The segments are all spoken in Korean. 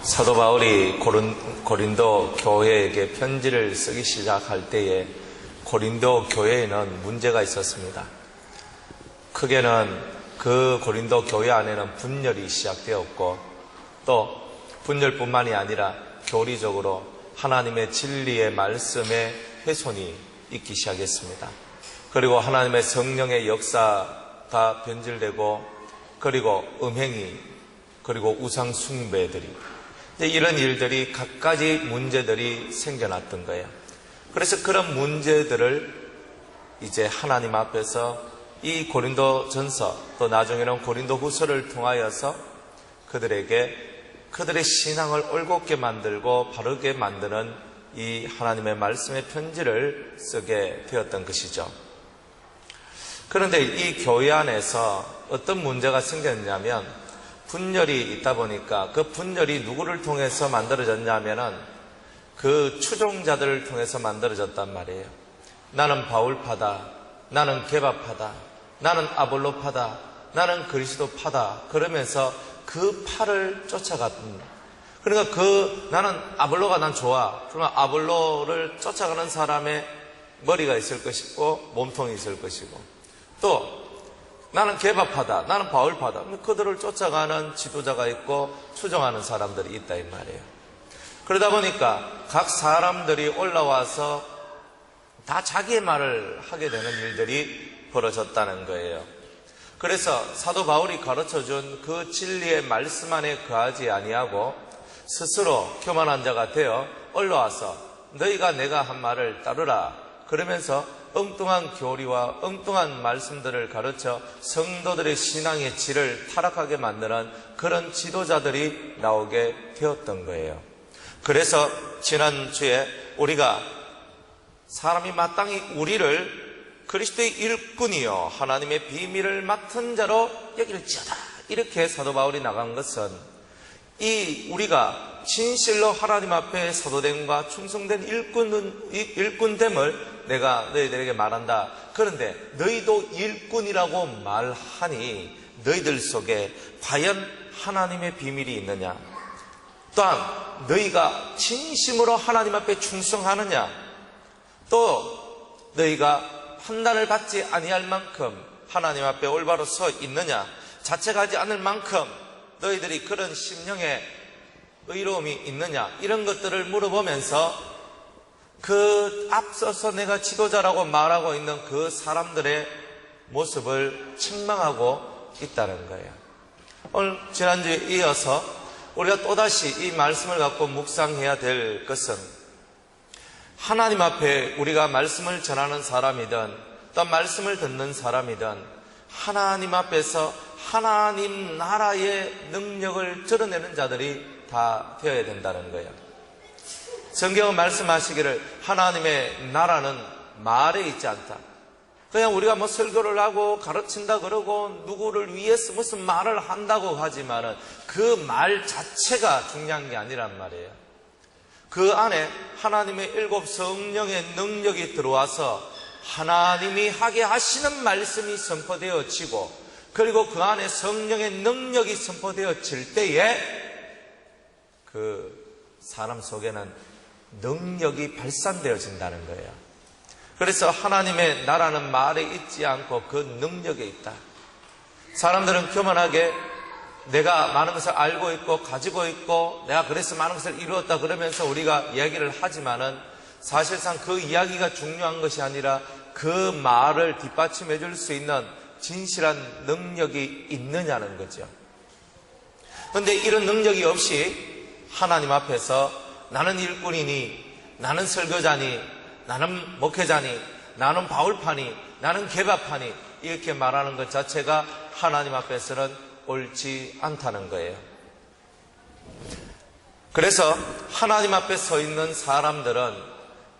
사도 바울이 고린도 교회에게 편지를 쓰기 시작할 때에 고린도 교회에는 문제가 있었습니다. 크게는 그 고린도 교회 안에는 분열이 시작되었고, 또 분열뿐만이 아니라 교리적으로 하나님의 진리의 말씀에 훼손이 있기 시작했습니다. 그리고 하나님의 성령의 역사가 변질되고, 그리고 음행이, 그리고 우상 숭배들이, 이런 일들이 갖가지 문제들이 생겨났던 거예요. 그래서 그런 문제들을 이제 하나님 앞에서 이 고린도 전서, 또 나중에는 고린도 후서를 통하여서 그들에게 그들의 신앙을 올곧게 만들고 바르게 만드는 이 하나님의 말씀의 편지를 쓰게 되었던 것이죠. 그런데 이 교회 안에서 어떤 문제가 생겼냐면, 분열이 있다 보니까 그 분열이 누구를 통해서 만들어졌냐면은 그 추종자들을 통해서 만들어졌단 말이에요. 나는 바울파다, 나는 게바파다, 나는 아볼로파다, 나는 그리스도파다, 그러면서 그 파를 쫓아갔던, 그러니까 나는 아볼로가 난 좋아, 그러면 아볼로를 쫓아가는 사람의 머리가 있을 것이고 몸통이 있을 것이고, 또 나는 게바파다, 나는 바울파다, 그들을 쫓아가는 지도자가 있고 추종하는 사람들이 있다 이 말이에요. 그러다 보니까 각 사람들이 올라와서 다 자기의 말을 하게 되는 일들이 벌어졌다는 거예요. 그래서 사도 바울이 가르쳐준 그 진리의 말씀 안에 거하지 아니하고 스스로 교만한 자가 되어 올라와서 너희가 내가 한 말을 따르라, 그러면서 엉뚱한 교리와 엉뚱한 말씀들을 가르쳐 성도들의 신앙의 질을 타락하게 만드는 그런 지도자들이 나오게 되었던 거예요. 그래서 지난주에 우리가 사람이 마땅히 우리를 그리스도의 일꾼이요 하나님의 비밀을 맡은 자로 여길지어다, 이렇게 사도 바울이 나간 것은 이 우리가 진실로 하나님 앞에 사도됨과 충성된 일꾼됨을 내가 너희들에게 말한다. 그런데 너희도 일꾼이라고 말하니 너희들 속에 과연 하나님의 비밀이 있느냐? 또한 너희가 진심으로 하나님 앞에 충성하느냐? 또 너희가 판단을 받지 아니할 만큼 하나님 앞에 올바로 서 있느냐? 자책하지 않을 만큼 너희들이 그런 심령의 의로움이 있느냐? 이런 것들을 물어보면서 그 앞서서 내가 지도자라고 말하고 있는 그 사람들의 모습을 책망하고 있다는 거예요. 오늘 지난주에 이어서 우리가 또다시 이 말씀을 갖고 묵상해야 될 것은, 하나님 앞에 우리가 말씀을 전하는 사람이든 또 말씀을 듣는 사람이든 하나님 앞에서 하나님 나라의 능력을 드러내는 자들이 다 되어야 된다는 거예요. 성경은 말씀하시기를 하나님의 나라는 말에 있지 않다. 그냥 우리가 뭐 설교를 하고 가르친다 그러고 누구를 위해서 무슨 말을 한다고 하지만은 그 말 자체가 중요한 게 아니란 말이에요. 그 안에 하나님의 일곱 성령의 능력이 들어와서 하나님이 하게 하시는 말씀이 선포되어지고, 그리고 그 안에 성령의 능력이 선포되어질 때에 그 사람 속에는 능력이 발산되어진다는 거예요. 그래서 하나님의 나라는 말에 있지 않고 그 능력에 있다. 사람들은 교만하게 내가 많은 것을 알고 있고 가지고 있고 내가 그래서 많은 것을 이루었다 그러면서 우리가 이야기를 하지만은 사실상 그 이야기가 중요한 것이 아니라 그 말을 뒷받침해 줄 수 있는 진실한 능력이 있느냐는 거죠. 그런데 이런 능력이 없이 하나님 앞에서 나는 일꾼이니, 나는 설교자니, 나는 목회자니, 나는 바울파니, 나는 게바파니, 이렇게 말하는 것 자체가 하나님 앞에서는 옳지 않다는 거예요. 그래서 하나님 앞에 서 있는 사람들은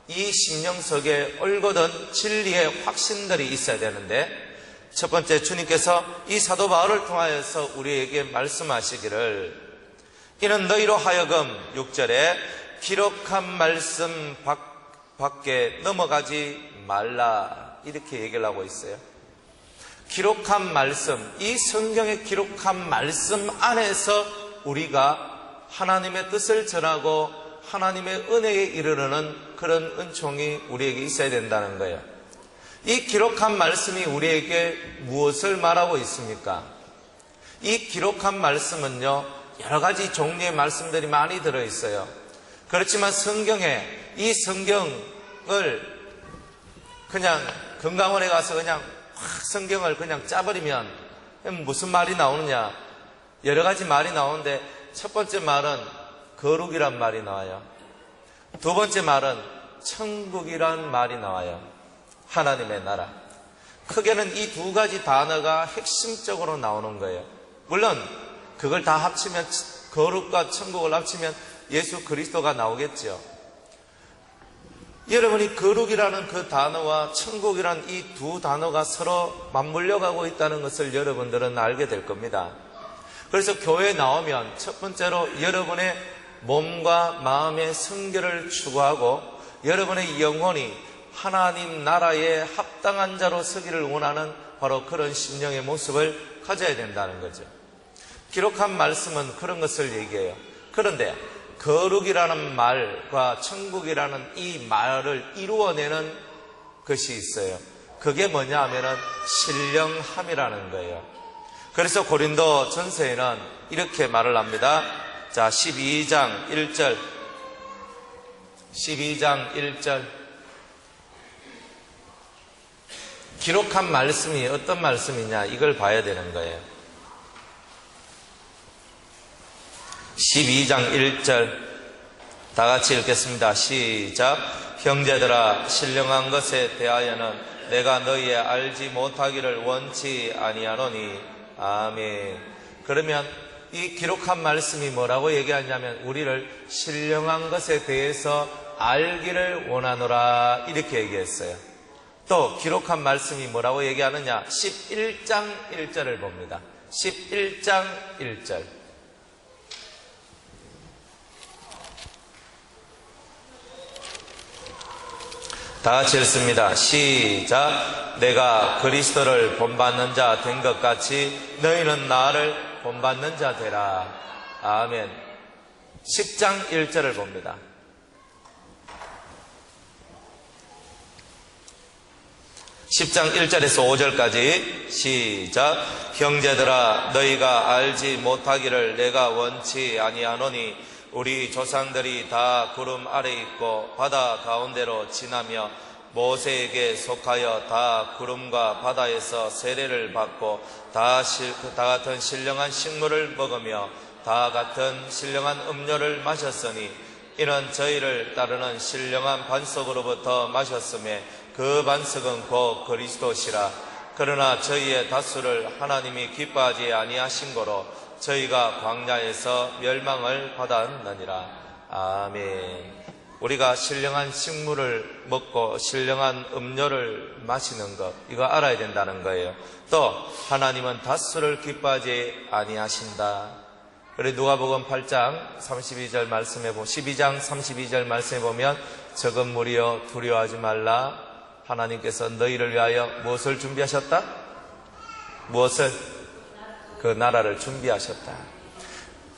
이 심령 속에 올곧은 진리의 확신들이 있어야 되는데, 첫 번째, 주님께서 이 사도 바울을 통하여서 우리에게 말씀하시기를 이는 너희로 하여금 6절에 기록한 말씀 밖에 넘어가지 말라, 이렇게 얘기를 하고 있어요. 기록한 말씀, 이 성경에 기록한 말씀 안에서 우리가 하나님의 뜻을 전하고 하나님의 은혜에 이르르는 그런 은총이 우리에게 있어야 된다는 거예요. 이 기록한 말씀이 우리에게 무엇을 말하고 있습니까? 이 기록한 말씀은요, 여러 가지 종류의 말씀들이 많이 들어있어요. 그렇지만 성경에 이 성경을 그냥 건강원에 가서 그냥 확 성경을 그냥 짜버리면 무슨 말이 나오느냐? 여러 가지 말이 나오는데 첫 번째 말은 거룩이란 말이 나와요. 두 번째 말은 천국이란 말이 나와요. 하나님의 나라. 크게는 이 두 가지 단어가 핵심적으로 나오는 거예요. 물론 그걸 다 합치면, 거룩과 천국을 합치면 예수 그리스도가 나오겠죠. 여러분이 거룩이라는 그 단어와 천국이라는 이 두 단어가 서로 맞물려 가고 있다는 것을 여러분들은 알게 될 겁니다. 그래서 교회에 나오면 첫 번째로 여러분의 몸과 마음의 성결을 추구하고 여러분의 영혼이 하나님 나라에 합당한 자로 서기를 원하는 바로 그런 심령의 모습을 가져야 된다는 거죠. 기록한 말씀은 그런 것을 얘기해요. 그런데 거룩이라는 말과 천국이라는 이 말을 이루어내는 것이 있어요. 그게 뭐냐 하면은 신령함이라는 거예요. 그래서 고린도 전서에는 이렇게 말을 합니다. 자, 12장 1절. 기록한 말씀이 어떤 말씀이냐, 이걸 봐야 되는 거예요. 12장 1절 다 같이 읽겠습니다. 시작. 형제들아, 신령한 것에 대하여는 내가 너희의 알지 못하기를 원치 아니하노니. 아멘. 그러면 이 기록한 말씀이 뭐라고 얘기하냐면 우리를 신령한 것에 대해서 알기를 원하노라, 이렇게 얘기했어요. 또 기록한 말씀이 뭐라고 얘기하느냐, 11장 1절을 봅니다. 11장 1절. 다 같이 읽습니다. 시작. 내가 그리스도를 본받는 자 된 것 같이 너희는 나를 본받는 자 되라. 아멘. 10장 1절을 봅니다. 10장 1절에서 5절까지 시작. 형제들아, 너희가 알지 못하기를 내가 원치 아니하노니 우리 조상들이 다 구름 아래 있고 바다 가운데로 지나며 모세에게 속하여 다 구름과 바다에서 세례를 받고 다 같은 신령한 식물을 먹으며 다 같은 신령한 음료를 마셨으니 이는 저희를 따르는 신령한 반석으로부터 마셨음에 그 반석은 곧 그리스도시라. 그러나 저희의 다수를 하나님이 기뻐하지 아니하신 거로 저희가 광야에서 멸망을 받았느니라. 아멘. 우리가 신령한 식물을 먹고 신령한 음료를 마시는 것, 이거 알아야 된다는 거예요. 또 하나님은 다수를 기뻐하지 아니하신다. 그래 누가복음 8장 32절 말씀해 보면 12장 32절 말씀해 보면 적은 무리여 두려워하지 말라. 하나님께서 너희를 위하여 무엇을 준비하셨다? 무엇을? 그 나라를 준비하셨다.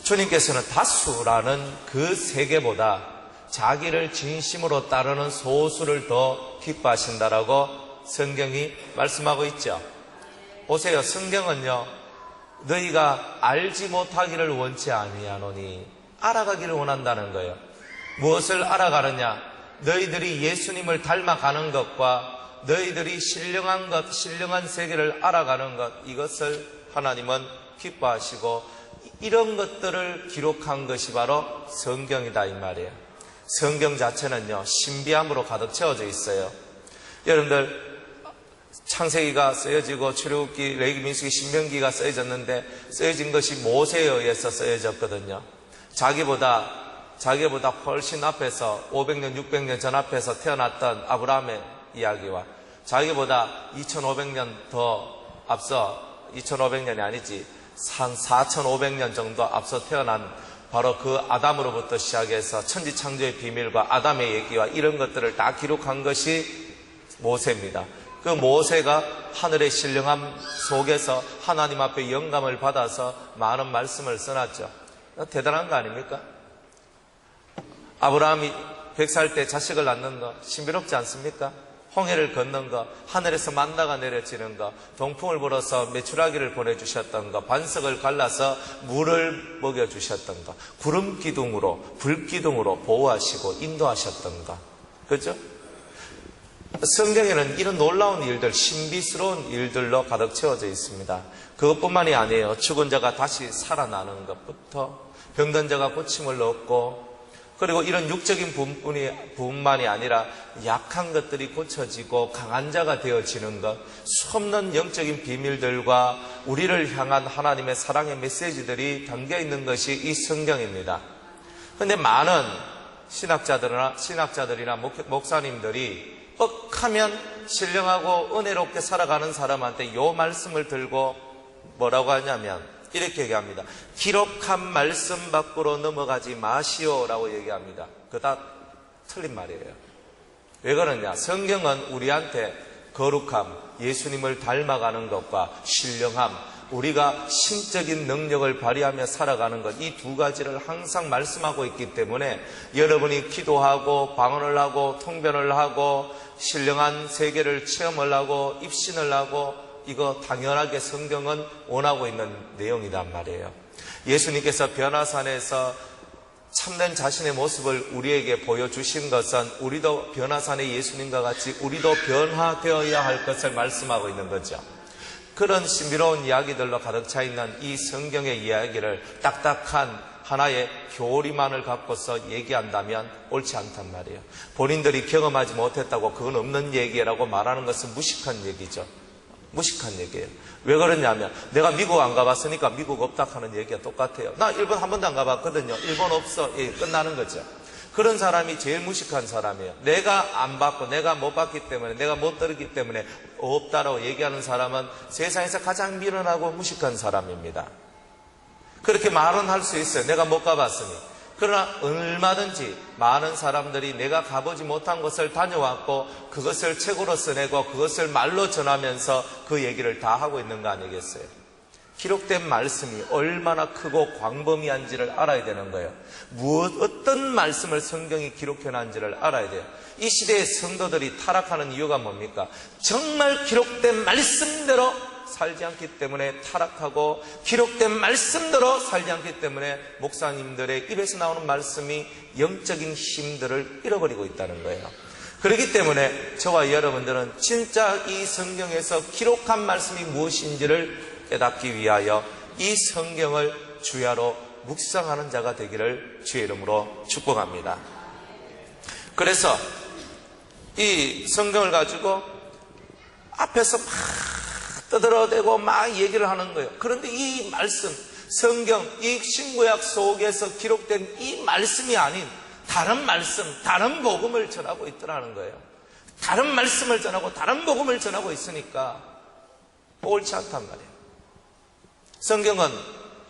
주님께서는 다수라는 그 세계보다 자기를 진심으로 따르는 소수를 더 기뻐하신다라고 성경이 말씀하고 있죠. 보세요. 성경은요, 너희가 알지 못하기를 원치 아니하노니, 알아가기를 원한다는 거예요. 무엇을 알아가느냐? 너희들이 예수님을 닮아가는 것과 너희들이 신령한 것, 신령한 세계를 알아가는 것, 이것을 하나님은 기뻐하시고 이런 것들을 기록한 것이 바로 성경이다, 이 말이에요. 성경 자체는요, 신비함으로 가득 채워져 있어요. 여러분들, 창세기가 쓰여지고 출애굽기, 레위기, 민수기, 신명기가 쓰여졌는데 쓰여진 것이 모세에 의해서 쓰여졌거든요. 자기보다 훨씬 앞에서 500년, 600년 전 앞에서 태어났던 아브라함의 이야기와 자기보다 2500년 더 앞서, 2500년이 아니지, 한 4500년 정도 앞서 태어난 바로 그 아담으로부터 시작해서 천지창조의 비밀과 아담의 얘기와 이런 것들을 다 기록한 것이 모세입니다. 그 모세가 하늘의 신령함 속에서 하나님 앞에 영감을 받아서 많은 말씀을 써놨죠. 대단한 거 아닙니까? 아브라함이 100살 때 자식을 낳는 거 신비롭지 않습니까? 홍해를 걷는 거, 하늘에서 만나가 내려지는 거, 동풍을 불어서 메추라기를 보내주셨던 거, 반석을 갈라서 물을 먹여주셨던 거, 구름 기둥으로, 불 기둥으로 보호하시고 인도하셨던 거. 그렇죠? 성경에는 이런 놀라운 일들, 신비스러운 일들로 가득 채워져 있습니다. 그것뿐만이 아니에요. 죽은 자가 다시 살아나는 것부터 병든 자가 고침을 얻고, 그리고 이런 육적인 부분만이 아니라 약한 것들이 고쳐지고 강한 자가 되어지는 것, 수없는 영적인 비밀들과 우리를 향한 하나님의 사랑의 메시지들이 담겨있는 것이 이 성경입니다. 그런데 많은 신학자들이나 목사님들이 억하면 신령하고 은혜롭게 살아가는 사람한테 이 말씀을 들고 뭐라고 하냐면 이렇게 얘기합니다. 기록한 말씀 밖으로 넘어가지 마시오라고 얘기합니다. 그거 다 틀린 말이에요. 왜 그러냐? 성경은 우리한테 거룩함, 예수님을 닮아가는 것과 신령함, 우리가 신적인 능력을 발휘하며 살아가는 것, 이 두 가지를 항상 말씀하고 있기 때문에 여러분이 기도하고 방언을 하고 통변을 하고 신령한 세계를 체험을 하고 입신을 하고 이거 당연하게 성경은 원하고 있는 내용이란 말이에요. 예수님께서 변화산에서 참된 자신의 모습을 우리에게 보여주신 것은 우리도 변화산의 예수님과 같이 우리도 변화되어야 할 것을 말씀하고 있는 거죠. 그런 신비로운 이야기들로 가득 차 있는 이 성경의 이야기를 딱딱한 하나의 교리만을 갖고서 얘기한다면 옳지 않단 말이에요. 본인들이 경험하지 못했다고 그건 없는 얘기라고 말하는 것은 무식한 얘기죠. 무식한 얘기예요. 왜 그러냐면 내가 미국 안 가봤으니까 미국 없다 하는 얘기가 똑같아요. 나 일본 한 번도 안 가봤거든요. 일본 없어. 예, 끝나는 거죠. 그런 사람이 제일 무식한 사람이에요. 내가 안 봤고 내가 못 봤기 때문에 내가 못 들었기 때문에 없다라고 얘기하는 사람은 세상에서 가장 미련하고 무식한 사람입니다. 그렇게 말은 할 수 있어요. 내가 못 가봤으니. 그러나 얼마든지 많은 사람들이 내가 가보지 못한 곳을 다녀왔고 그것을 책으로 써내고 그것을 말로 전하면서 그 얘기를 다 하고 있는 거 아니겠어요? 기록된 말씀이 얼마나 크고 광범위한지를 알아야 되는 거예요. 어떤 말씀을 성경이 기록해놨는지를 알아야 돼요. 이 시대의 성도들이 타락하는 이유가 뭡니까? 정말 기록된 말씀대로 살지 않기 때문에 타락하고 기록된 말씀대로 살지 않기 때문에 목사님들의 입에서 나오는 말씀이 영적인 힘들을 잃어버리고 있다는 거예요. 그렇기 때문에 저와 여러분들은 진짜 이 성경에서 기록한 말씀이 무엇인지를 깨닫기 위하여 이 성경을 주야로 묵상하는 자가 되기를 주의 이름으로 축복합니다. 그래서 이 성경을 가지고 앞에서 막 떠들어대고 막 얘기를 하는 거예요. 그런데 이 말씀, 성경, 이 신구약 속에서 기록된 이 말씀이 아닌 다른 말씀, 다른 복음을 전하고 있더라는 거예요. 다른 말씀을 전하고 다른 복음을 전하고 있으니까 옳지 않단 말이에요. 성경은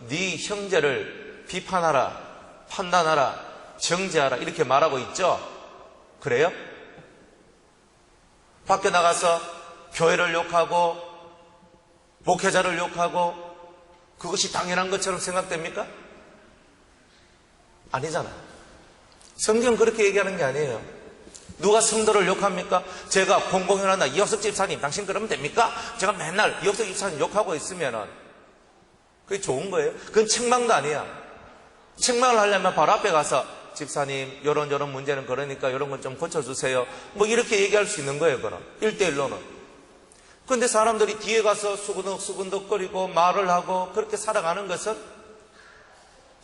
네 형제를 비판하라, 판단하라, 정죄하라 이렇게 말하고 있죠. 그래요? 밖에 나가서 교회를 욕하고 목회자를 욕하고 그것이 당연한 것처럼 생각됩니까? 아니잖아요. 성경은 그렇게 얘기하는 게 아니에요. 누가 성도를 욕합니까? 제가 공공연한다 이혁석 집사님 당신 그러면 됩니까? 제가 맨날 이혁석 집사님 욕하고 있으면은 그게 좋은 거예요? 그건 책망도 아니야. 책망을 하려면 바로 앞에 가서 집사님 요런 문제는 그러니까 이런 건 좀 고쳐주세요. 뭐 이렇게 얘기할 수 있는 거예요. 그건 1대1로는. 그런데 사람들이 뒤에 가서 수근덕거리고 말을 하고 그렇게 살아가는 것은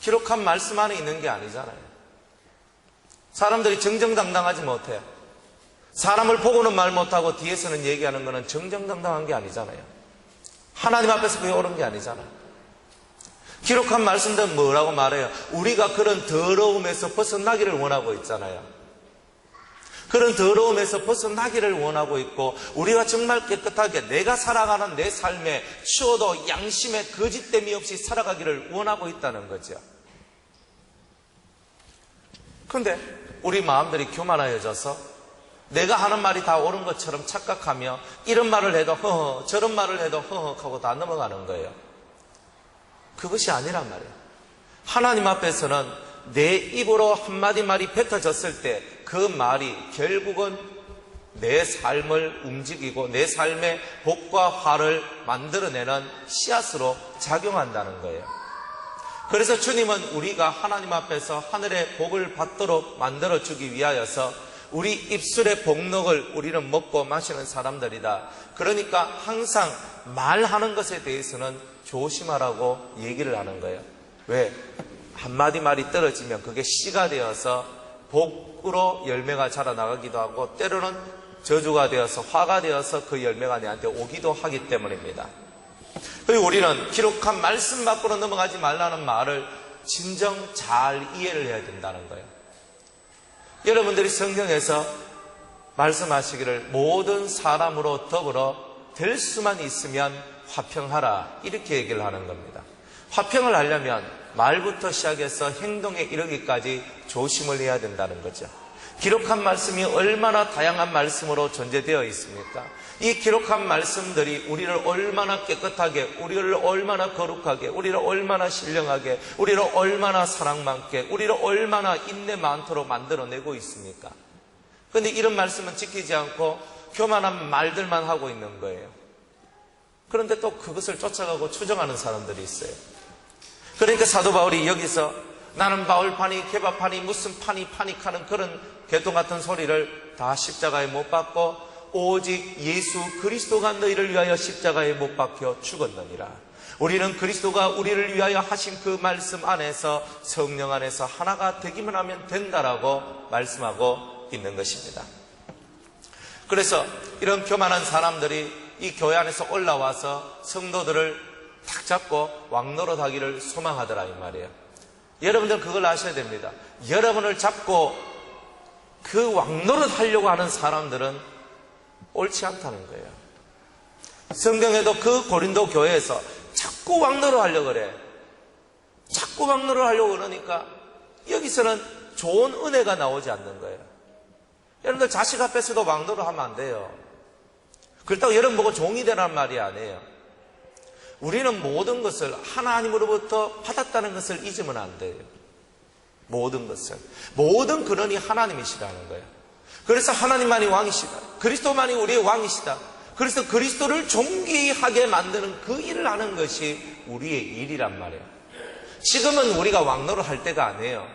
기록한 말씀 안에 있는 게 아니잖아요. 사람들이 정정당당하지 못해요. 사람을 보고는 말 못하고 뒤에서는 얘기하는 것은 정정당당한 게 아니잖아요. 하나님 앞에서 그게 옳은 게 아니잖아요. 기록한 말씀들은 뭐라고 말해요? 우리가 그런 더러움에서 벗어나기를 원하고 있잖아요. 그런 더러움에서 벗어나기를 원하고 있고 우리가 정말 깨끗하게 내가 살아가는 내 삶에 추워도 양심에 거짓됨이 없이 살아가기를 원하고 있다는 거죠. 그런데 우리 마음들이 교만해져서 내가 하는 말이 다 옳은 것처럼 착각하며 이런 말을 해도 허허 저런 말을 해도 허허 하고 다 넘어가는 거예요. 그것이 아니란 말이에요. 하나님 앞에서는 내 입으로 한마디 말이 뱉어졌을 때 그 말이 결국은 내 삶을 움직이고 내 삶의 복과 화를 만들어내는 씨앗으로 작용한다는 거예요. 그래서 주님은 우리가 하나님 앞에서 하늘의 복을 받도록 만들어주기 위하여서 우리 입술의 복록을 우리는 먹고 마시는 사람들이다. 그러니까 항상 말하는 것에 대해서는 조심하라고 얘기를 하는 거예요. 왜? 한마디 말이 떨어지면 그게 씨가 되어서 복으로 열매가 자라나가기도 하고 때로는 저주가 되어서 화가 되어서 그 열매가 내한테 오기도 하기 때문입니다. 그리고 우리는 기록한 말씀 밖으로 넘어가지 말라는 말을 진정 잘 이해를 해야 된다는 거예요. 여러분들이 성경에서 말씀하시기를 모든 사람으로 더불어 될 수만 있으면 화평하라 이렇게 얘기를 하는 겁니다. 화평을 하려면 말부터 시작해서 행동에 이르기까지 조심을 해야 된다는 거죠. 기록한 말씀이 얼마나 다양한 말씀으로 존재되어 있습니까? 이 기록한 말씀들이 우리를 얼마나 깨끗하게, 우리를 얼마나 거룩하게, 우리를 얼마나 신령하게, 우리를 얼마나 사랑 많게, 우리를 얼마나 인내 많도록 만들어내고 있습니까? 그런데 이런 말씀은 지키지 않고 교만한 말들만 하고 있는 거예요. 그런데 또 그것을 쫓아가고 추정하는 사람들이 있어요. 그러니까 사도 바울이 여기서 나는 바울파니 개바파니 무슨 파니 파닉하는 그런 개똥 같은 소리를 다 십자가에 못 박고 오직 예수 그리스도가 너희를 위하여 십자가에 못 박혀 죽었느니라. 우리는 그리스도가 우리를 위하여 하신 그 말씀 안에서 성령 안에서 하나가 되기만 하면 된다라고 말씀하고 있는 것입니다. 그래서 이런 교만한 사람들이 이 교회 안에서 올라와서 성도들을 탁 잡고 왕노릇하기를 소망하더라 이 말이에요. 여러분들 그걸 아셔야 됩니다. 여러분을 잡고 그 왕노릇 하려고 하는 사람들은 옳지 않다는 거예요. 성경에도 그 고린도 교회에서 자꾸 왕노릇 하려고 그래. 자꾸 왕노릇 하려고 그러니까 여기서는 좋은 은혜가 나오지 않는 거예요. 여러분들 자식 앞에서도 왕노릇 하면 안 돼요. 그렇다고 여러분 보고 종이 되라는 말이 아니에요. 우리는 모든 것을 하나님으로부터 받았다는 것을 잊으면 안 돼요. 모든 것을. 모든 근원이 하나님이시라는 거예요. 그래서 하나님만이 왕이시다. 그리스도만이 우리의 왕이시다. 그래서 그리스도를 존귀하게 만드는 그 일을 하는 것이 우리의 일이란 말이에요. 지금은 우리가 왕노를 할 때가 아니에요.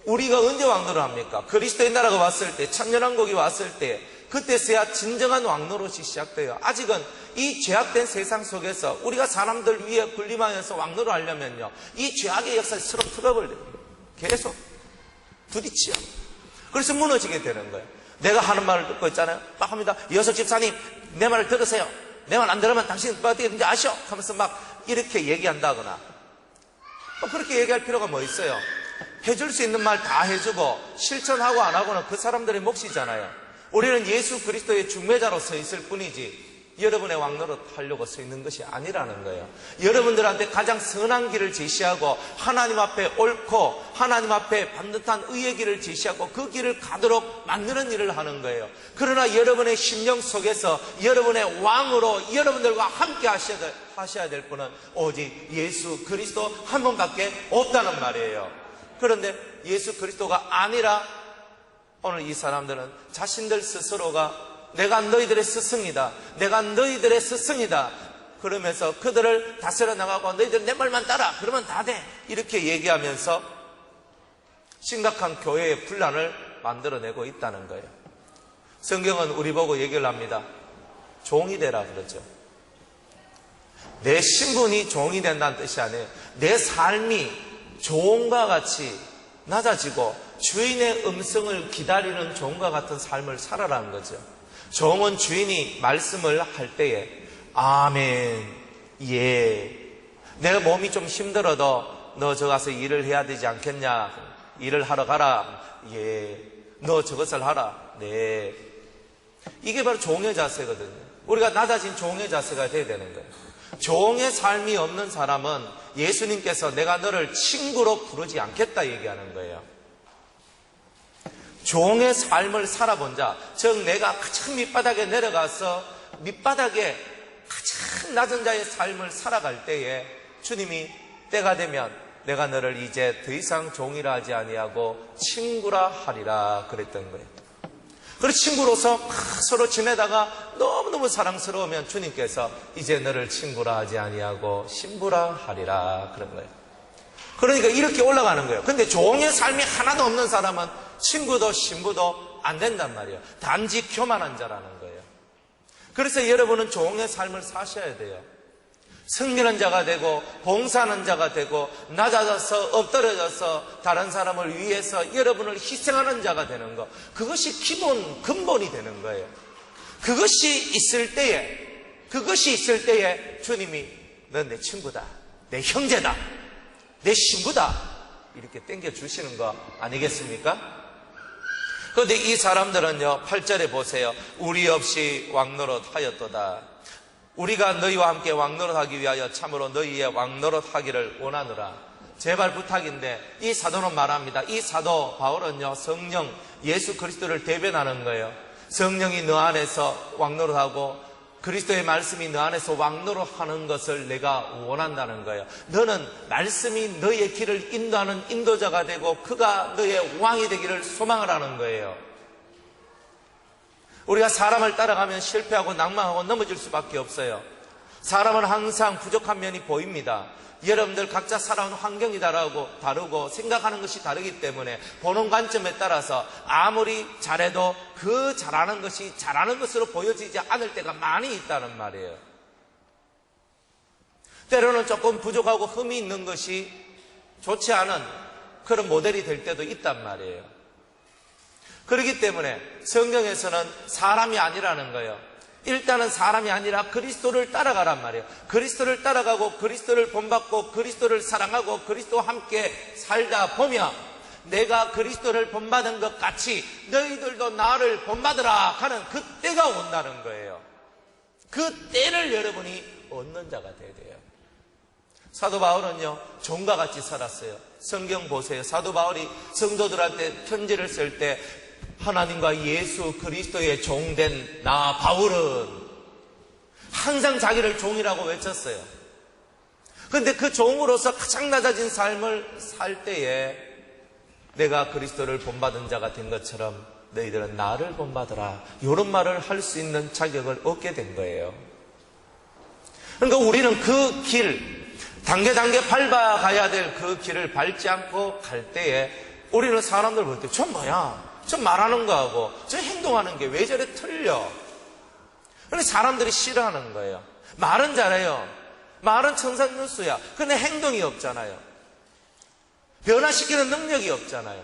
우리가 언제 왕노를 합니까? 그리스도의 나라가 왔을 때, 천년왕국이 왔을 때 그때서야 진정한 왕노릇이 시작돼요. 아직은 이 죄악된 세상 속에서 우리가 사람들 위에 군림하여서 왕노릇 하려면요, 이 죄악의 역사를 서로 틀어버려요. 계속 부딪혀. 그래서 무너지게 되는 거예요. 내가 하는 말을 듣고 있잖아요. 막 합니다. 이호석 집사님, 내 말을 들으세요. 내 말 안 들으면 당신 어떻게 되는지 아시오? 하면서 막 이렇게 얘기한다거나. 그렇게 얘기할 필요가 뭐 있어요? 해줄 수 있는 말 다 해주고 실천하고 안 하고는 그 사람들의 몫이잖아요. 우리는 예수 그리스도의 중매자로 서 있을 뿐이지 여러분의 왕노릇 하려고 서 있는 것이 아니라는 거예요. 여러분들한테 가장 선한 길을 제시하고 하나님 앞에 옳고 하나님 앞에 반듯한 의의 길을 제시하고 그 길을 가도록 만드는 일을 하는 거예요. 그러나 여러분의 심령 속에서 여러분의 왕으로 여러분들과 함께 하셔야 될 분은 오직 예수 그리스도 한 분밖에 없다는 말이에요. 그런데 예수 그리스도가 아니라 오늘 이 사람들은 자신들 스스로가 내가 너희들의 스승이다. 내가 너희들의 스승이다. 그러면서 그들을 다스려 나가고 너희들 내 말만 따라. 그러면 다 돼. 이렇게 얘기하면서 심각한 교회의 분란을 만들어내고 있다는 거예요. 성경은 우리 보고 얘기를 합니다. 종이 되라 그러죠. 내 신분이 종이 된다는 뜻이 아니에요. 내 삶이 종과 같이 낮아지고 주인의 음성을 기다리는 종과 같은 삶을 살아라는 거죠. 종은 주인이 말씀을 할 때에 아멘, 예, 내가 몸이 좀 힘들어도 너 저 가서 일을 해야 되지 않겠냐, 일을 하러 가라, 예, 너 저것을 하라, 네. 이게 바로 종의 자세거든요. 우리가 낮아진 종의 자세가 돼야 되는 거예요. 종의 삶이 없는 사람은 예수님께서 내가 너를 친구로 부르지 않겠다 얘기하는 거예요. 종의 삶을 살아본 자, 즉 내가 가장 밑바닥에 내려가서 밑바닥에 가장 낮은 자의 삶을 살아갈 때에 주님이 때가 되면 내가 너를 이제 더 이상 종이라 하지 아니하고 친구라 하리라 그랬던 거예요. 그리고 친구로서 막 서로 지내다가 너무너무 사랑스러우면 주님께서 이제 너를 친구라 하지 아니하고 신부라 하리라 그런 거예요. 그러니까 이렇게 올라가는 거예요. 근데 종의 삶이 하나도 없는 사람은 친구도 신부도 안 된단 말이에요. 단지 교만한 자라는 거예요. 그래서 여러분은 종의 삶을 사셔야 돼요. 승리하는 자가 되고 봉사하는 자가 되고 낮아져서 엎드려져서 다른 사람을 위해서 여러분을 희생하는 자가 되는 것, 그것이 근본이 되는 거예요. 그것이 있을 때에 주님이 넌 내 친구다, 내 형제다, 내 신부다 이렇게 땡겨주시는 거 아니겠습니까? 그런데 이 사람들은요, 8절에 보세요. 우리 없이 왕노릇 하였도다. 우리가 너희와 함께 왕노릇하기 위하여 참으로 너희의 왕노릇하기를 원하노라. 제발 부탁인데 이 사도는 말합니다. 이 사도 바울은요, 성령 예수 그리스도를 대변하는 거예요. 성령이 너 안에서 왕노릇하고 그리스도의 말씀이 너 안에서 왕노릇하는 것을 내가 원한다는 거예요. 너는 말씀이 너의 길을 인도하는 인도자가 되고 그가 너의 왕이 되기를 소망을 하는 거예요. 우리가 사람을 따라가면 실패하고 낭망하고 넘어질 수밖에 없어요. 사람은 항상 부족한 면이 보입니다. 여러분들 각자 살아온 환경이 다르고 생각하는 것이 다르기 때문에 보는 관점에 따라서 아무리 잘해도 그 잘하는 것이 잘하는 것으로 보여지지 않을 때가 많이 있다는 말이에요. 때로는 조금 부족하고 흠이 있는 것이 좋지 않은 그런 모델이 될 때도 있단 말이에요. 그렇기 때문에 성경에서는 사람이 아니라는 거예요. 일단은 사람이 아니라 그리스도를 따라가란 말이에요. 그리스도를 따라가고 그리스도를 본받고 그리스도를 사랑하고 그리스도와 함께 살다 보면 내가 그리스도를 본받은 것 같이 너희들도 나를 본받으라 하는 그 때가 온다는 거예요. 그 때를 여러분이 얻는 자가 돼야 돼요. 사도 바울은요, 종과 같이 살았어요. 성경 보세요. 사도 바울이 성도들한테 편지를 쓸 때 하나님과 예수 그리스도의 종된 나 바울은 항상 자기를 종이라고 외쳤어요. 그런데 그 종으로서 가장 낮아진 삶을 살 때에 내가 그리스도를 본받은 자가 된 것처럼 너희들은 나를 본받으라, 이런 말을 할 수 있는 자격을 얻게 된 거예요. 그러니까 우리는 그 길, 단계 밟아가야 될 그 길을 밟지 않고 갈 때에 우리는 사람들 볼 때 저 뭐야? 저 말하는 거하고 저 행동하는 게 왜 저래 틀려? 그런데 사람들이 싫어하는 거예요. 말은 잘해요. 말은 청산유수야. 그런데 행동이 없잖아요. 변화시키는 능력이 없잖아요.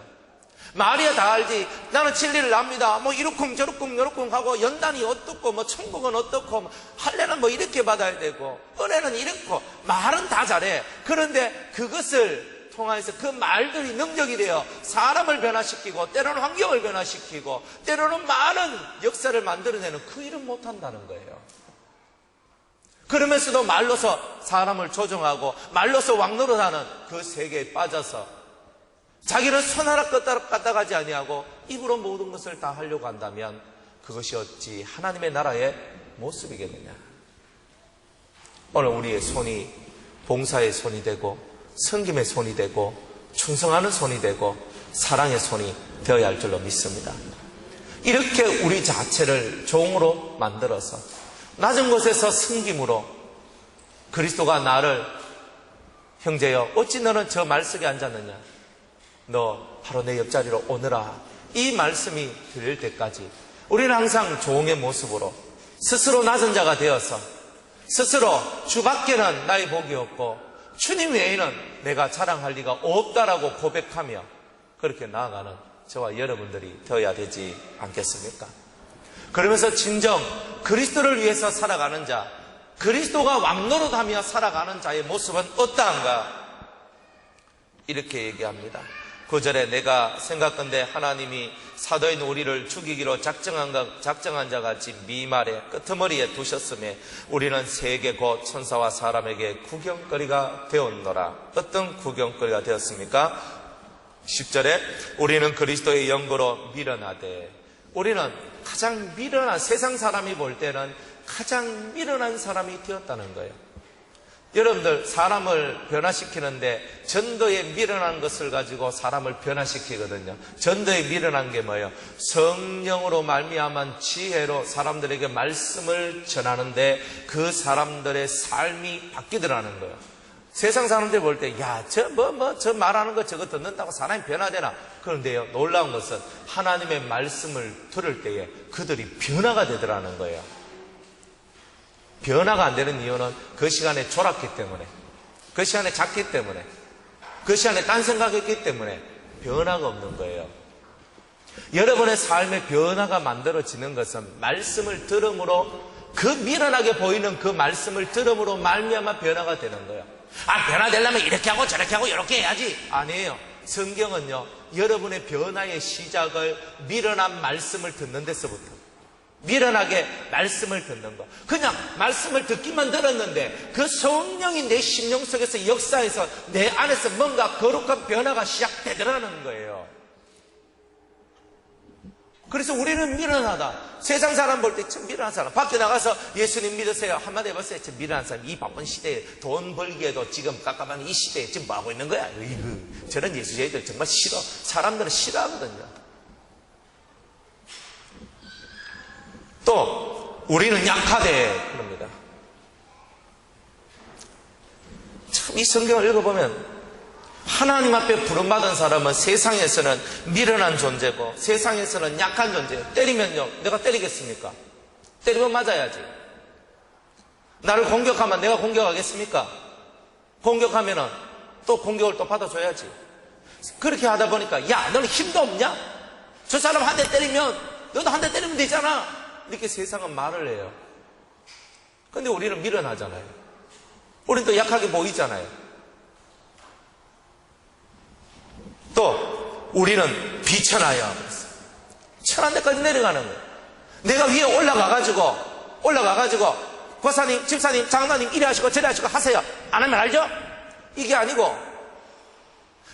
말이야 다 알지. 나는 진리를 압니다. 뭐 이렇쿵 저렇쿵 요렇쿵 하고 연단이 어떻고 뭐 천국은 어떻고 뭐 할례는 뭐 이렇게 받아야 되고 은혜는 이렇고 말은 다 잘해. 그런데 그것을 통해서 그 말들이 능력이 되어 사람을 변화시키고 때로는 환경을 변화시키고 때로는 많은 역사를 만들어내는 그 일은 못한다는 거예요. 그러면서도 말로서 사람을 조종하고 말로서 왕노릇하는 그 세계에 빠져서 자기는 손하나 껐다 가지 아니하고 입으로 모든 것을 다 하려고 한다면 그것이 어찌 하나님의 나라의 모습이겠느냐. 오늘 우리의 손이 봉사의 손이 되고 섬김의 손이 되고 충성하는 손이 되고 사랑의 손이 되어야 할 줄로 믿습니다. 이렇게 우리 자체를 종으로 만들어서 낮은 곳에서 섬김으로 그리스도가 나를 형제여 어찌 너는 저 말석에 앉았느냐, 너 바로 내 옆자리로 오너라, 이 말씀이 들릴 때까지 우리는 항상 종의 모습으로 스스로 낮은 자가 되어서 스스로 주밖에는 나의 복이 없고 주님 외에는 내가 자랑할 리가 없다라고 고백하며 그렇게 나아가는 저와 여러분들이 되어야 되지 않겠습니까? 그러면서 진정 그리스도를 위해서 살아가는 자, 그리스도가 왕노릇하며 살아가는 자의 모습은 어떠한가? 이렇게 얘기합니다. 9절에 내가 생각건대 하나님이 사도인 우리를 죽이기로 작정한 자같이 미말의 끄트머리에 두셨음에 우리는 세계 곧 천사와 사람에게 구경거리가 되었노라. 어떤 구경거리가 되었습니까? 10절에 우리는 그리스도의 영광으로 미련하되, 우리는 가장 미련한, 세상 사람이 볼 때는 가장 미련한 사람이 되었다는 거예요. 여러분들 사람을 변화시키는데 전도에 미련한 것을 가지고 사람을 변화시키거든요. 전도에 미련한 게 뭐예요? 성령으로 말미암은 지혜로 사람들에게 말씀을 전하는데 그 사람들의 삶이 바뀌더라는 거예요. 세상 사람들 볼 때 저 말하는 거 저거 듣는다고 사람이 변화되나? 그런데요, 놀라운 것은 하나님의 말씀을 들을 때에 그들이 변화가 되더라는 거예요. 변화가 안 되는 이유는 그 시간에 졸았기 때문에, 그 시간에 잤기 때문에, 그 시간에 딴 생각했기 때문에 변화가 없는 거예요. 여러분의 삶에 변화가 만들어지는 것은 말씀을 들음으로, 그 미련하게 보이는 그 말씀을 들음으로 말미암아 변화가 되는 거예요. 변화되려면 이렇게 하고 저렇게 하고 이렇게 해야지. 아니에요. 성경은요, 여러분의 변화의 시작을 미련한 말씀을 듣는 데서부터, 미련하게 말씀을 듣는 거. 그냥 말씀을 듣기만 들었는데 그 성령이 내 심령 속에서 역사해서 내 안에서 뭔가 거룩한 변화가 시작되더라는 거예요. 그래서 우리는 미련하다. 세상 사람 볼 때 참 미련한 사람. 밖에 나가서 예수님 믿으세요 한마디 해봤어요. 참 미련한 사람. 이 바쁜 시대에 돈 벌기에도 지금 깝깝한 이 시대에 지금 뭐 하고 있는 거야? 으이그, 저런 예수제들 정말 싫어. 사람들은 싫어하거든요. 또 우리는 약하대 그럽니다. 참 이 성경을 읽어보면 하나님 앞에 부름받은 사람은 세상에서는 미련한 존재고 세상에서는 약한 존재예요. 때리면요, 내가 때리겠습니까? 때리면 맞아야지. 나를 공격하면 내가 공격하겠습니까? 공격하면은 또 공격을 또 받아줘야지. 그렇게 하다 보니까 너는 힘도 없냐? 저 사람 한 대 때리면 너도 한 대 때리면 되잖아. 이렇게 세상은 말을 해요. 근데 우리는 미련하잖아요. 우리는 또 약하게 보이잖아요. 또 우리는 비천하여 천한 데까지 내려가는 거예요. 내가 위에 올라가가지고 권사님, 집사님, 장로님 이래 하시고 저래 하시고 하세요. 안 하면 알죠? 이게 아니고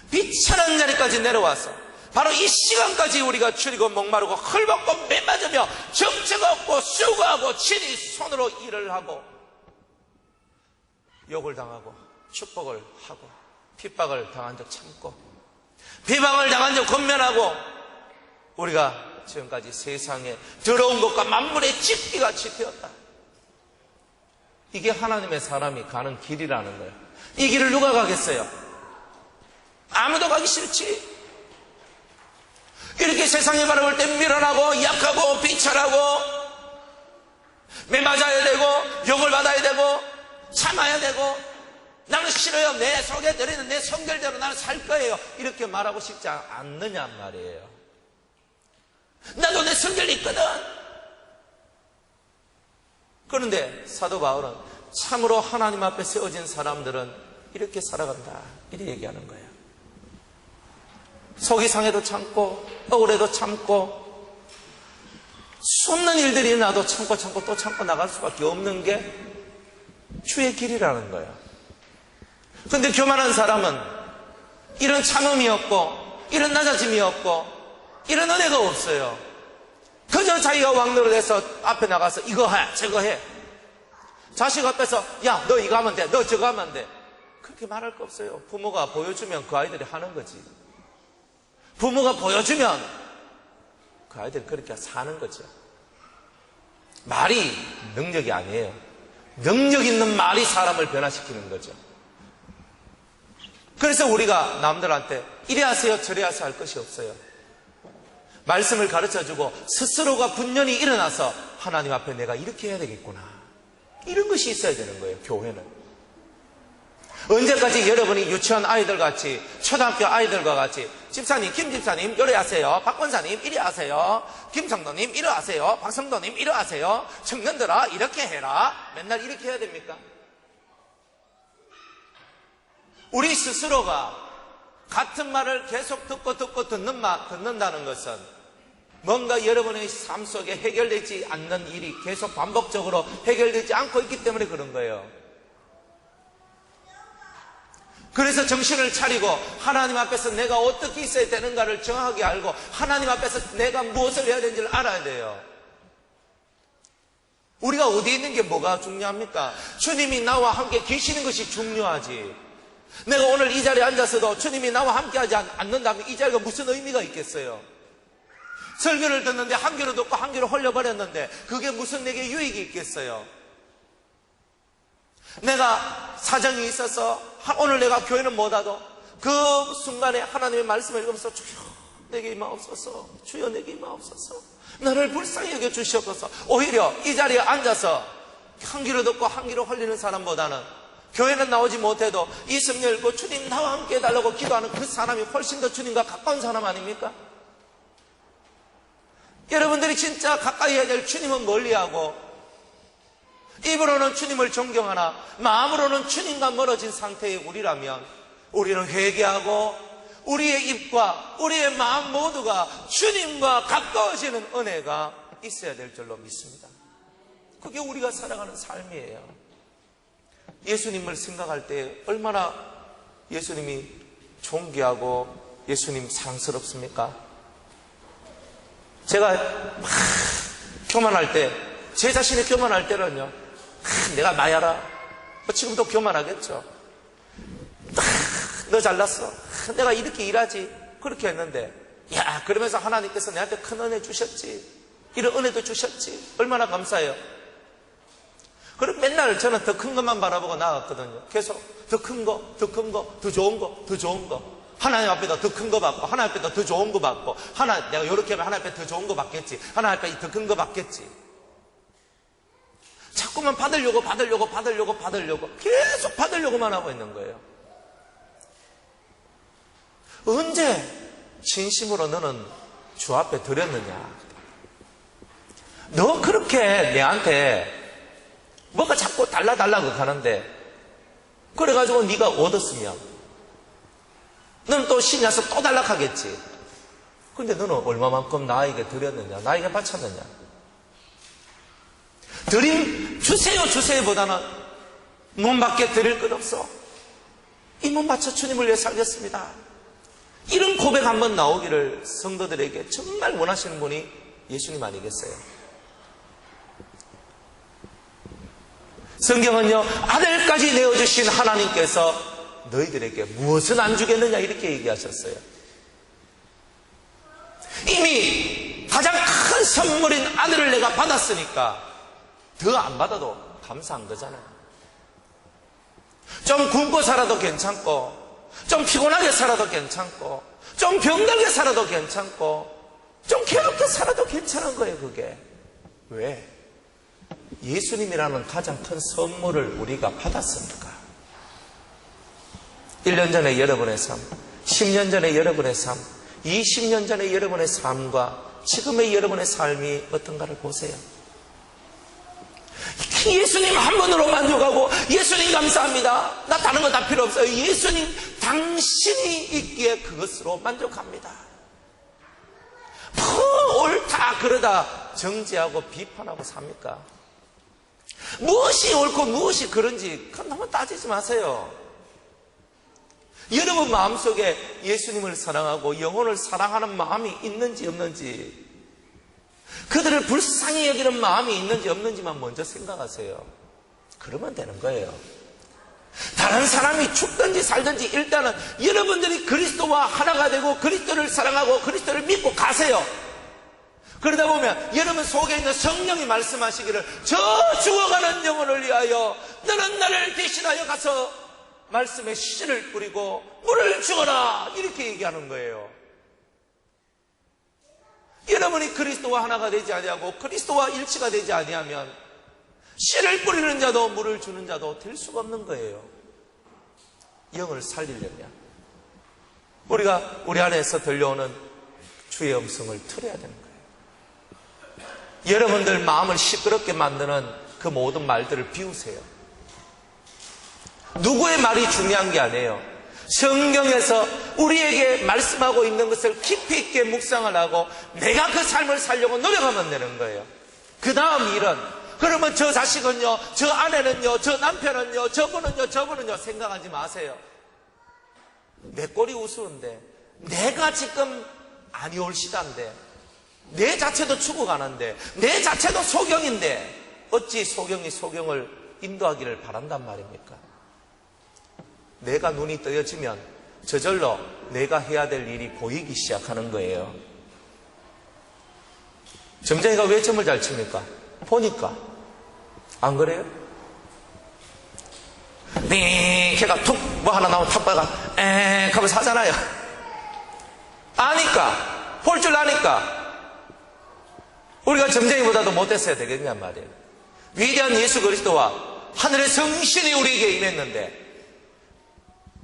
비천한 자리까지 내려와서 바로 이 시간까지 우리가 줄이고 목마르고 헐벗고 매맞으며 정체가 없고 수고하고 친히 손으로 일을 하고 욕을 당하고 축복을 하고 핍박을 당한 적 참고 비방을 당한 적 권면하고 우리가 지금까지 세상에 더러운 것과 만물의 집기같이 되었다. 이게 하나님의 사람이 가는 길이라는 거예요. 이 길을 누가 가겠어요? 아무도 가기 싫지. 이렇게 세상에 바라볼 때 미련하고 약하고 비천하고 매맞아야 되고 욕을 받아야 되고 참아야 되고 나는 싫어요. 내 속에 들이는 내 성결대로 나는 살 거예요. 이렇게 말하고 싶지 않느냐 말이에요. 나도 내 성결이 있거든. 그런데 사도 바울은 참으로 하나님 앞에 세워진 사람들은 이렇게 살아간다. 이렇게 얘기하는 거예요. 속이 상해도 참고 억울해도 참고 수없는 일들이 나도 참고 또 참고 나갈 수밖에 없는 게 주의 길이라는 거예요. 그런데 교만한 사람은 이런 참음이 없고 이런 낮아짐이 없고 이런 은혜가 없어요. 그저 자기가 왕노릇해서 앞에 나가서 이거 해 저거 해. 자식 앞에서 너 이거 하면 돼 너 저거 하면 돼. 그렇게 말할 거 없어요. 부모가 보여주면 그 아이들이 하는 거지. 부모가 보여주면 그 아이들이 그렇게 사는 거죠. 말이 능력이 아니에요. 능력 있는 말이 사람을 변화시키는 거죠. 그래서 우리가 남들한테 이래 하세요 저래 하세요 할 것이 없어요. 말씀을 가르쳐주고 스스로가 분연히 일어나서 하나님 앞에 내가 이렇게 해야 되겠구나, 이런 것이 있어야 되는 거예요. 교회는 언제까지 여러분이 유치원 아이들 같이 초등학교 아이들과 같이 집사님, 김 집사님 이래 하세요, 박 권사님 이래 하세요, 김 성도님 이래 하세요, 박 성도님 이래 하세요, 청년들아 이렇게 해라, 맨날 이렇게 해야 됩니까? 우리 스스로가 같은 말을 계속 듣고 듣는다는 것은 뭔가 여러분의 삶 속에 해결되지 않는 일이 계속 반복적으로 해결되지 않고 있기 때문에 그런 거예요. 그래서 정신을 차리고 하나님 앞에서 내가 어떻게 있어야 되는가를 정확하게 알고 하나님 앞에서 내가 무엇을 해야 되는지를 알아야 돼요. 우리가 어디에 있는 게 뭐가 중요합니까? 주님이 나와 함께 계시는 것이 중요하지. 내가 오늘 이 자리에 앉아서도 주님이 나와 함께 하지 않는다면 이 자리가 무슨 의미가 있겠어요? 설교를 듣는데 한 귀로 듣고 한 귀로 홀려버렸는데 그게 무슨 내게 유익이 있겠어요? 내가 사정이 있어서 오늘 내가 교회는 못 와도 그 순간에 하나님의 말씀을 읽으면서 주여 내게 임하옵소서, 주여 내게 임하옵소서, 나를 불쌍히 여겨 주시옵소서. 오히려 이 자리에 앉아서 한 귀로 듣고 한 귀로 홀리는 사람보다는 교회는 나오지 못해도 이 성경 읽고 주님 나와 함께 해달라고 기도하는 그 사람이 훨씬 더 주님과 가까운 사람 아닙니까? 여러분들이 진짜 가까이 해야 될 주님은 멀리하고 입으로는 주님을 존경하나 마음으로는 주님과 멀어진 상태의 우리라면 우리는 회개하고 우리의 입과 우리의 마음 모두가 주님과 가까워지는 은혜가 있어야 될 줄로 믿습니다. 그게 우리가 살아가는 삶이에요. 예수님을 생각할 때 얼마나 예수님이 존귀하고 예수님 사랑스럽습니까? 제가 막 교만할 때, 제 자신이 교만할 때는요, 내가 나야라. 지금도 교만하겠죠. 너 잘났어. 내가 이렇게 일하지. 그렇게 했는데, 야, 그러면서 하나님께서 내한테 큰 은혜 주셨지. 이런 은혜도 주셨지. 얼마나 감사해요. 그럼 맨날 저는 더 큰 것만 바라보고 나갔거든요. 계속 더 큰 거, 더 큰 거, 더 좋은 거, 더 좋은 거. 하나님 앞에다 더 큰 거 받고, 하나님 앞에다 더 좋은 거 받고, 내가 이렇게 하면 하나님 앞에 더 좋은 거 받겠지. 하나님 앞에 더 큰 거 받겠지. 자꾸만 받으려고 계속 받으려고만 하고 있는 거예요. 언제 진심으로 너는 주 앞에 드렸느냐? 너 그렇게 내한테 뭐가 자꾸 달라고 하는데 그래가지고 네가 얻었으면 너는 또 신이 와서 또 달락하겠지. 그런데 너는 얼마만큼 나에게 드렸느냐, 나에게 바쳤느냐. 드림 주세요보다는 몸밖에 드릴 것 없어. 이 몸 바쳐 주님을 위해 살겠습니다. 이런 고백 한번 나오기를 성도들에게 정말 원하시는 분이 예수님 아니겠어요? 성경은요, 아들까지 내어주신 하나님께서 너희들에게 무엇은 안 주겠느냐 이렇게 얘기하셨어요. 이미 가장 큰 선물인 아들을 내가 받았으니까 더 안 받아도 감사한 거잖아요. 좀 굶고 살아도 괜찮고, 좀 피곤하게 살아도 괜찮고, 좀 병들게 살아도 괜찮고, 좀 괴롭게 살아도 괜찮은 거예요. 그게 왜? 예수님이라는 가장 큰 선물을 우리가 받았으니까. 1년 전에 여러분의 삶, 10년 전에 여러분의 삶, 20년 전에 여러분의 삶과 지금의 여러분의 삶이 어떤가를 보세요. 예수님 한 번으로 만족하고 예수님 감사합니다. 나 다른 거 다 필요 없어요. 예수님 당신이 있기에 그것으로 만족합니다. 옳다 그러다 정죄하고 비판하고 삽니까? 무엇이 옳고 무엇이 그런지 그건 너무 따지지 마세요. 여러분 마음속에 예수님을 사랑하고 영혼을 사랑하는 마음이 있는지 없는지, 그들을 불쌍히 여기는 마음이 있는지 없는지만 먼저 생각하세요. 그러면 되는 거예요. 다른 사람이 죽든지 살든지 일단은 여러분들이 그리스도와 하나가 되고 그리스도를 사랑하고 그리스도를 믿고 가세요. 그러다 보면 여러분 속에 있는 성령이 말씀하시기를 저 죽어가는 영혼을 위하여 너는 나를 대신하여 가서 말씀에 씨를 뿌리고 물을 주어라 이렇게 얘기하는 거예요. 여러분이 그리스도와 하나가 되지 아니하고 그리스도와 일치가 되지 아니하면 씨를 뿌리는 자도 물을 주는 자도 될 수가 없는 거예요. 영을 살리려면 우리가 우리 안에서 들려오는 주의 음성을 들어야 되는 거예요. 여러분들 마음을 시끄럽게 만드는 그 모든 말들을 비우세요. 누구의 말이 중요한 게 아니에요. 성경에서 우리에게 말씀하고 있는 것을 깊이 있게 묵상을 하고 내가 그 삶을 살려고 노력하면 되는 거예요. 그 다음 일은, 그러면 저 자식은요, 저 아내는요, 저 남편은요, 저분은요 생각하지 마세요. 내 꼴이 우스운데, 내가 지금 아니 올 시다인데, 내 자체도 죽어가는데, 내 자체도 소경인데 어찌 소경이 소경을 인도하기를 바란단 말입니까? 내가 눈이 뜨여지면 저절로 내가 해야 될 일이 보이기 시작하는 거예요. 점쟁이가 왜 점을 잘 칩니까? 보니까. 안 그래요? 띵 해가 툭 뭐 하나 나오면 탁 봐가 엥 하면 사잖아요. 아니까, 볼 줄 아니까 우리가 점쟁이보다도 못했어야 되겠냔 말이에요. 위대한 예수 그리스도와 하늘의 성신이 우리에게 임했는데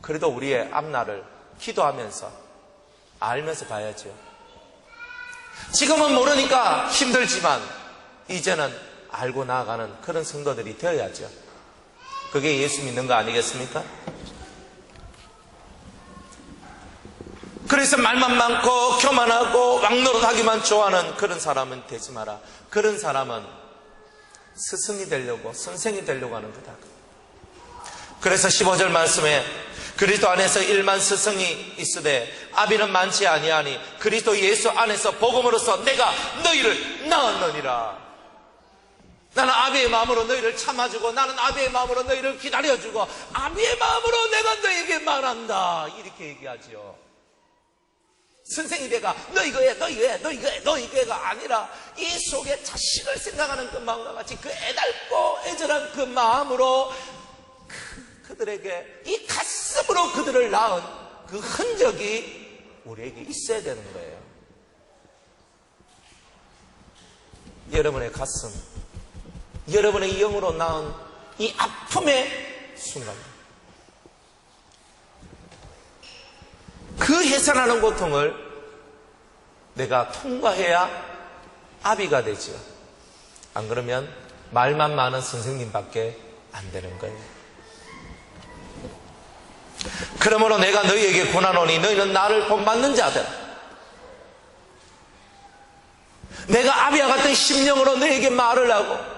그래도 우리의 앞날을 기도하면서 알면서 가야죠. 지금은 모르니까 힘들지만 이제는 알고 나아가는 그런 성도들이 되어야죠. 그게 예수 믿는 거 아니겠습니까? 그래서 말만 많고 교만하고 왕노릇하기만 좋아하는 그런 사람은 되지 마라. 그런 사람은 스승이 되려고, 선생이 되려고 하는 거다. 그래서 15절 말씀에 그리스도 안에서 일만 스승이 있으되 아비는 많지 아니하니 그리스도 예수 안에서 복음으로써 내가 너희를 낳았느니라. 나는 아비의 마음으로 너희를 참아주고 나는 아비의 마음으로 너희를 기다려주고 아비의 마음으로 내가 너희에게 말한다. 이렇게 얘기하죠. 선생이 내가 너 이거 해, 너 이거 해, 너 이거 해, 너 이거 해가 아니라 이 속에 자식을 생각하는 그 마음과 같이 그 애달고 애절한 그 마음으로 그들에게 이 가슴으로 그들을 낳은 그 흔적이 우리에게 있어야 되는 거예요. 여러분의 가슴, 여러분의 영으로 낳은 이 아픔의 순간, 그 해산하는 고통을 내가 통과해야 아비가 되죠. 안 그러면 말만 많은 선생님밖에 안 되는 거예요. 그러므로 내가 너희에게 권하노니 너희는 나를 본받는 자들, 내가 아비와 같은 심령으로 너희에게 말을 하고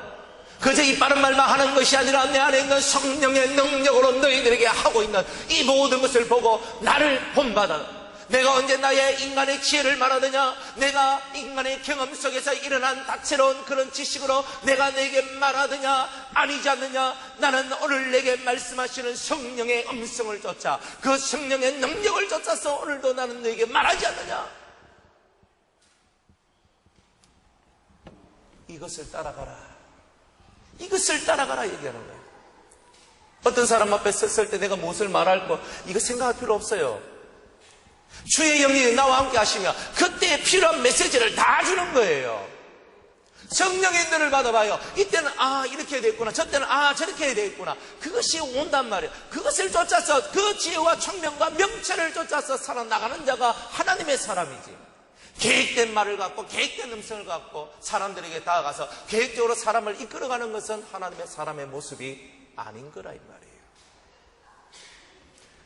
그저 이 빠른 말만 하는 것이 아니라 내 안에 있는 성령의 능력으로 너희들에게 하고 있는 이 모든 것을 보고 나를 본받아. 내가 언제 나의 인간의 지혜를 말하느냐, 내가 인간의 경험 속에서 일어난 다채로운 그런 지식으로 내가 너에게 말하느냐, 아니지 않느냐. 나는 오늘 내게 말씀하시는 성령의 음성을 쫓아 그 성령의 능력을 쫓아서 오늘도 나는 너에게 말하지 않느냐. 이것을 따라가라, 이것을 따라가라 얘기하는 거예요. 어떤 사람 앞에 섰을 때 내가 무엇을 말할 거 이거 생각할 필요 없어요. 주의 영이 나와 함께 하시며 그때 필요한 메시지를 다 주는 거예요. 성령의 인도를 받아봐요. 이때는 이렇게 해야 되겠구나, 저때는 저렇게 해야 되겠구나. 그것이 온단 말이에요. 그것을 쫓아서 그 지혜와 총명과 명철을 쫓아서 살아나가는 자가 하나님의 사람이지. 계획된 말을 갖고 계획된 음성을 갖고 사람들에게 다가가서 계획적으로 사람을 이끌어가는 것은 하나님의 사람의 모습이 아닌 거라 이 말이에요.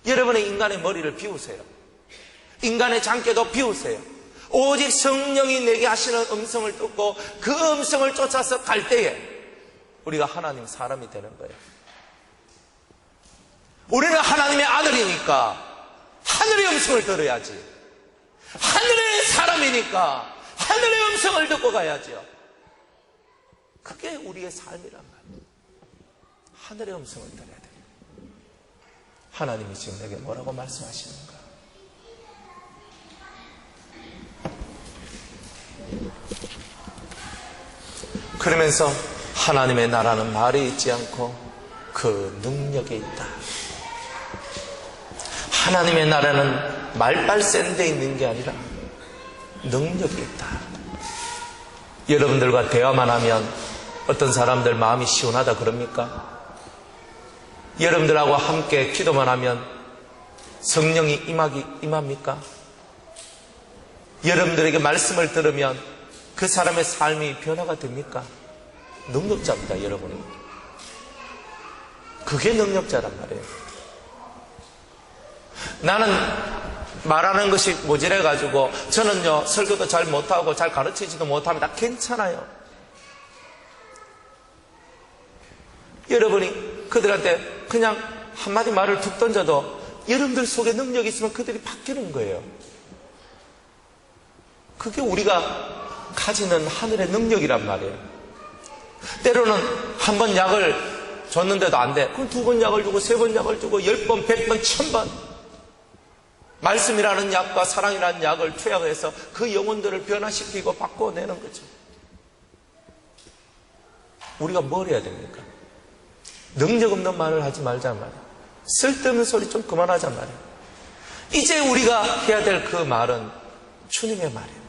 여러분의 인간의 머리를 비우세요. 인간의 장깨도 비우세요. 오직 성령이 내게 하시는 음성을 듣고 그 음성을 쫓아서 갈 때에 우리가 하나님 사람이 되는 거예요. 우리는 하나님의 아들이니까 하늘의 음성을 들어야지. 하늘의 사람이니까 하늘의 음성을 듣고 가야죠. 그게 우리의 삶이란 말이에요. 하늘의 음성을 들어야 돼요. 하나님이 지금 내게 뭐라고 말씀하시는가? 그러면서 하나님의 나라는 말이 있지 않고 그 능력에 있다. 하나님의 나라는 말빨센 데 있는 게 아니라 능력이 있다. 여러분들과 대화만 하면 어떤 사람들 마음이 시원하다 그럽니까? 여러분들하고 함께 기도만 하면 성령이 임합니까? 여러분들에게 말씀을 들으면 그 사람의 삶이 변화가 됩니까? 능력자입니다, 여러분이. 그게 능력자란 말이에요. 나는 말하는 것이 모자라가지고 저는요 설교도 잘 못하고 잘 가르치지도 못합니다. 괜찮아요. 여러분이 그들한테 그냥 한마디 말을 툭 던져도 여러분들 속에 능력이 있으면 그들이 바뀌는 거예요. 그게 우리가 가지는 하늘의 능력이란 말이에요. 때로는 한 번 약을 줬는데도 안 돼. 그럼 2번 약을 주고 3번 약을 주고 10번, 100번, 1000번 말씀이라는 약과 사랑이라는 약을 투약해서 그 영혼들을 변화시키고 바꿔내는 거죠. 우리가 뭘 해야 됩니까? 능력 없는 말을 하지 말자 말이야. 쓸데없는 소리 좀 그만하자 말이야. 이제 우리가 해야 될 그 말은 주님의 말이에요.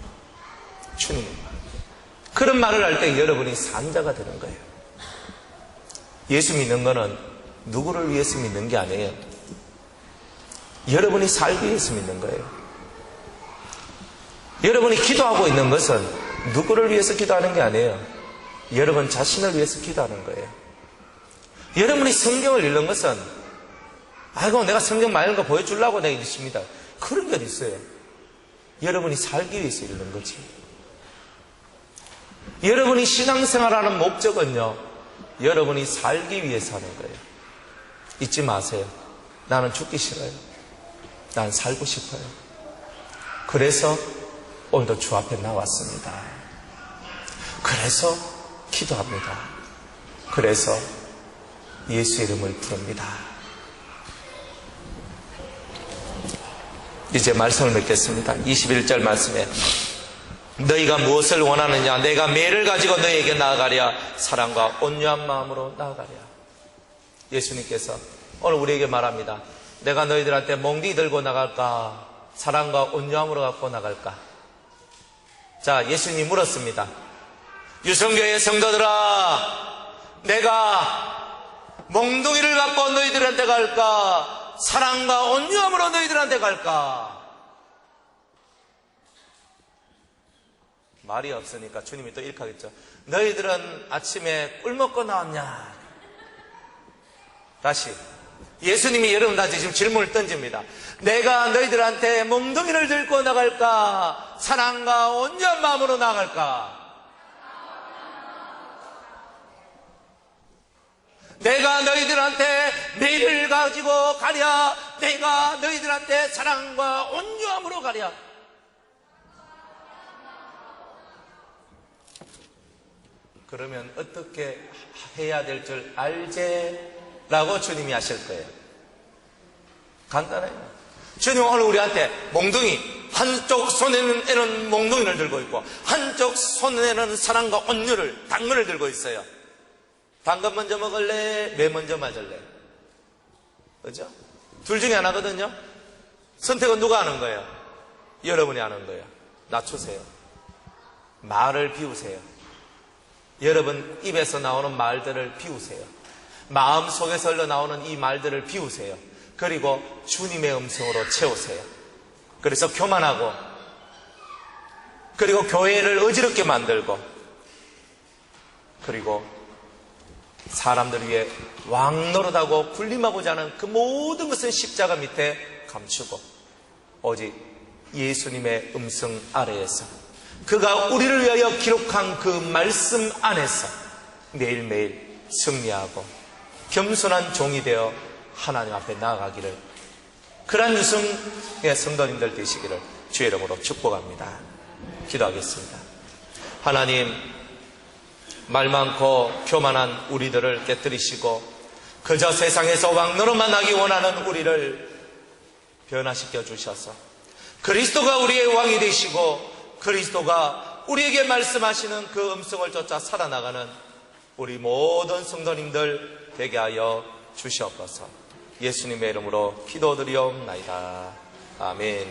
주님의 말. 그런 말을 할 때 여러분이 산자가 되는 거예요. 예수 믿는 거는 누구를 위해서 믿는 게 아니에요. 여러분이 살기 위해서 믿는 거예요. 여러분이 기도하고 있는 것은 누구를 위해서 기도하는 게 아니에요. 여러분 자신을 위해서 기도하는 거예요. 여러분이 성경을 읽는 것은 아이고 내가 성경 많이 읽는 거 보여주려고 내가 읽습니다. 그런 게 어디 있어요. 여러분이 살기 위해서 읽는 거지. 여러분이 신앙생활하는 목적은요, 여러분이 살기 위해서 하는 거예요. 잊지 마세요. 나는 죽기 싫어요. 난 살고 싶어요. 그래서 오늘도 주 앞에 나왔습니다. 그래서 기도합니다. 그래서 예수 이름을 부릅니다. 이제 말씀을 맺겠습니다. 21절 말씀에 너희가 무엇을 원하느냐? 내가 매를 가지고 너희에게 나아가랴. 사랑과 온유한 마음으로 나아가랴. 예수님께서 오늘 우리에게 말합니다. 내가 너희들한테 몽둥이 들고 나갈까? 사랑과 온유함으로 갖고 나갈까? 자, 예수님이 물었습니다. 유성교회 성도들아, 내가 몽둥이를 갖고 너희들한테 갈까? 사랑과 온유함으로 너희들한테 갈까? 말이 없으니까 주님이 또 이렇게 하겠죠. 너희들은 아침에 꿀 먹고 나왔냐? 다시 예수님이 여러분한테 지금 질문을 던집니다. 내가 너희들한테 몽둥이를 들고 나갈까? 사랑과 온유한 마음으로 나갈까? 내가 너희들한테 매를 가지고 가랴? 내가 너희들한테 사랑과 온유함으로 가랴? 그러면 어떻게 해야 될 줄 알제? 라고 주님이 하실 거예요. 간단해요. 주님은 오늘 우리한테 몽둥이, 한쪽 손에는 몽둥이를 들고 있고 한쪽 손에는 사랑과 온유를, 당근을 들고 있어요. 당근 먼저 먹을래? 매 먼저 맞을래? 그죠? 둘 중에 하나거든요. 선택은 누가 하는 거예요? 여러분이 하는 거예요. 낮추세요. 말을 비우세요. 여러분 입에서 나오는 말들을 비우세요. 마음속에서 흘러나오는 이 말들을 비우세요. 그리고 주님의 음성으로 채우세요. 그래서 교만하고, 그리고 교회를 어지럽게 만들고, 그리고 사람들 위해 왕노릇하고 군림하고자 하는 그 모든 것은 십자가 밑에 감추고 오직 예수님의 음성 아래에서 그가 우리를 위하여 기록한 그 말씀 안에서 매일매일 승리하고 겸손한 종이 되어 하나님 앞에 나아가기를, 그러한 유승의 성도님들 되시기를 주의 이름으로 축복합니다. 기도하겠습니다. 하나님, 말 많고 교만한 우리들을 깨뜨리시고 그저 세상에서 왕노릇만 하기 원하는 우리를 변화시켜 주셔서 그리스도가 우리의 왕이 되시고 그리스도가 우리에게 말씀하시는 그 음성을 쫓아 살아나가는 우리 모든 성도님들 되게 하여 주시옵소서. 예수님의 이름으로 기도드리옵나이다. 아멘.